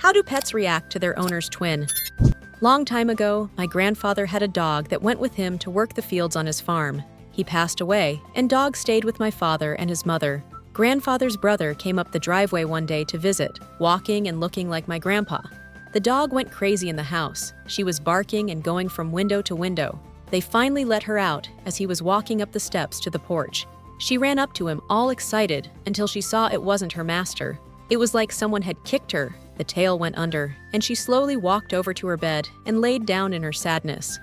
How do pets react to their owner's twin? Long time ago, my grandfather had a dog that went with him to work the fields on his farm. He passed away, and dog stayed with my father and his mother. Grandfather's brother came up the driveway one day to visit, walking and looking like my grandpa. The dog went crazy in the house. She was barking and going from window to window. They finally let her out as he was walking up the steps to the porch. She ran up to him all excited until she saw it wasn't her master. It was like someone had kicked her. The tail went under, and she slowly walked over to her bed and laid down in her sadness.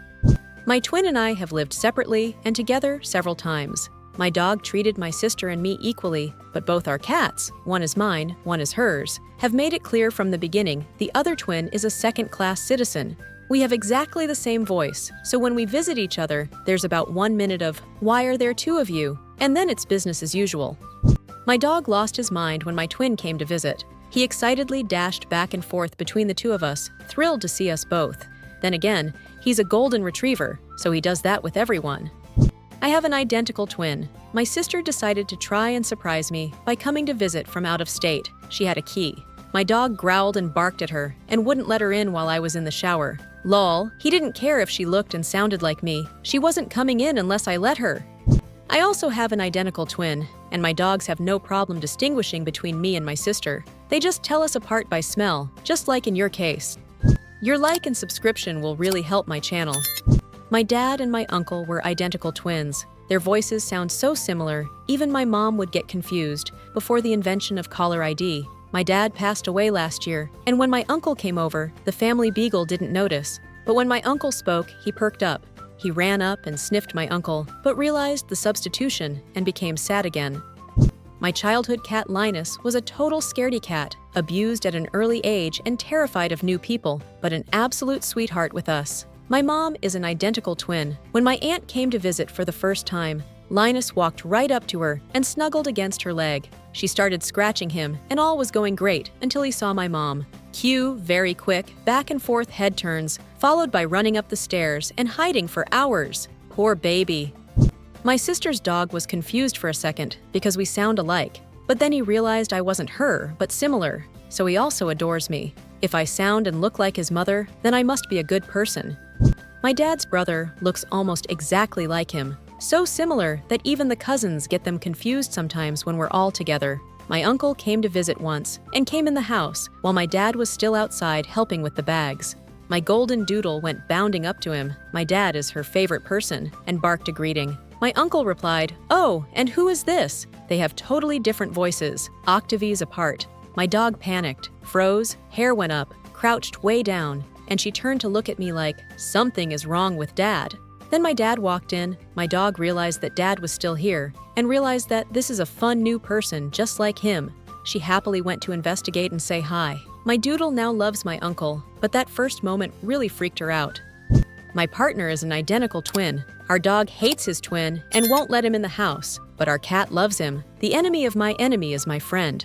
My twin and I have lived separately and together several times. My dog treated my sister and me equally, but both our cats, one is mine, one is hers, have made it clear from the beginning the other twin is a second-class citizen. We have exactly the same voice, so when we visit each other, there's about 1 minute of, "Why are there two of you?" and then it's business as usual. My dog lost his mind when my twin came to visit. He excitedly dashed back and forth between the two of us, thrilled to see us both. Then again, he's a golden retriever, so he does that with everyone. I have an identical twin. My sister decided to try and surprise me by coming to visit from out of state. She had a key. My dog growled and barked at her and wouldn't let her in while I was in the shower. Lol, he didn't care if she looked and sounded like me. She wasn't coming in unless I let her. I also have an identical twin, and my dogs have no problem distinguishing between me and my sister. They just tell us apart by smell, just like in your case. Your like and subscription will really help my channel. My dad and my uncle were identical twins. Their voices sound so similar, even my mom would get confused before the invention of caller ID. My dad passed away last year, and when my uncle came over, the family beagle didn't notice. But when my uncle spoke, he perked up. He ran up and sniffed my uncle, but realized the substitution and became sad again. My childhood cat Linus was a total scaredy cat, abused at an early age and terrified of new people, but an absolute sweetheart with us. My mom is an identical twin. When my aunt came to visit for the first time, Linus walked right up to her and snuggled against her leg. She started scratching him, and all was going great until he saw my mom. Cue very quick, back and forth head turns, followed by running up the stairs and hiding for hours. Poor baby. My sister's dog was confused for a second because we sound alike, but then he realized I wasn't her, but similar, so he also adores me. If I sound and look like his mother, then I must be a good person. My dad's brother looks almost exactly like him, so similar that even the cousins get them confused sometimes when we're all together. My uncle came to visit once and came in the house while my dad was still outside helping with the bags. My golden doodle went bounding up to him. My dad is her favorite person and barked a greeting. My uncle replied, "Oh, and who is this?" They have totally different voices, octaves apart. My dog panicked, froze, hair went up, crouched way down, and she turned to look at me like, something is wrong with Dad. Then my dad walked in, my dog realized that Dad was still here, and realized that this is a fun new person just like him. She happily went to investigate and say hi. My doodle now loves my uncle, but that first moment really freaked her out. My partner is an identical twin. Our dog hates his twin and won't let him in the house, but our cat loves him. The enemy of my enemy is my friend.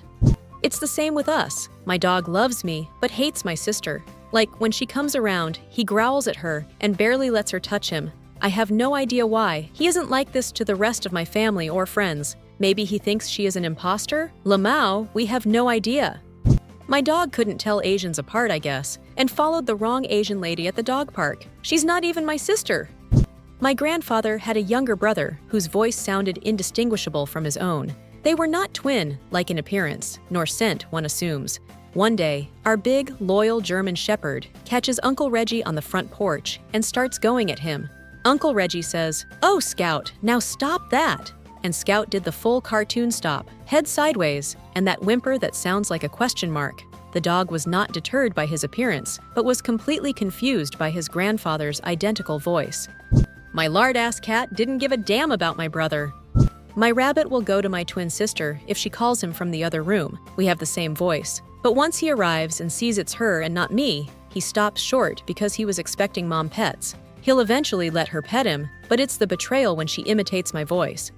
It's the same with us. My dog loves me, but hates my sister. Like, when she comes around, he growls at her and barely lets her touch him. I have no idea why. He isn't like this to the rest of my family or friends. Maybe he thinks she is an imposter? Lamau, we have no idea. My dog couldn't tell Asians apart, I guess, and followed the wrong Asian lady at the dog park. She's not even my sister. My grandfather had a younger brother whose voice sounded indistinguishable from his own. They were not twin, like in appearance, nor scent, one assumes. One day, our big, loyal German Shepherd catches Uncle Reggie on the front porch and starts going at him. Uncle Reggie says, "Oh, Scout, now stop that." And Scout did the full cartoon stop, head sideways, and that whimper that sounds like a question mark. The dog was not deterred by his appearance, but was completely confused by his grandfather's identical voice. My lard-ass cat didn't give a damn about my brother. My rabbit will go to my twin sister if she calls him from the other room. We have the same voice. But once he arrives and sees it's her and not me, he stops short because he was expecting mom pets. He'll eventually let her pet him, but it's the betrayal when she imitates my voice.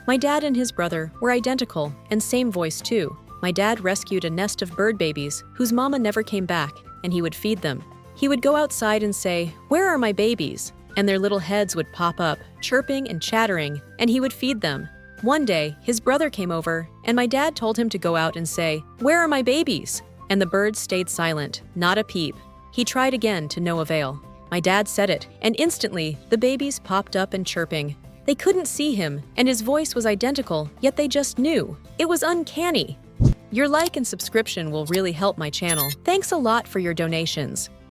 My dad and his brother were identical, and same voice too. My dad rescued a nest of bird babies whose mama never came back, and he would feed them. He would go outside and say, "Where are my babies?" And their little heads would pop up, chirping and chattering, and he would feed them. One day, his brother came over, and my dad told him to go out and say, "Where are my babies?" And the birds stayed silent, not a peep. He tried again to no avail. My dad said it, and instantly, the babies popped up and chirping. They couldn't see him, and his voice was identical, yet they just knew. It was uncanny. Your like and subscription will really help my channel. Thanks a lot for your donations.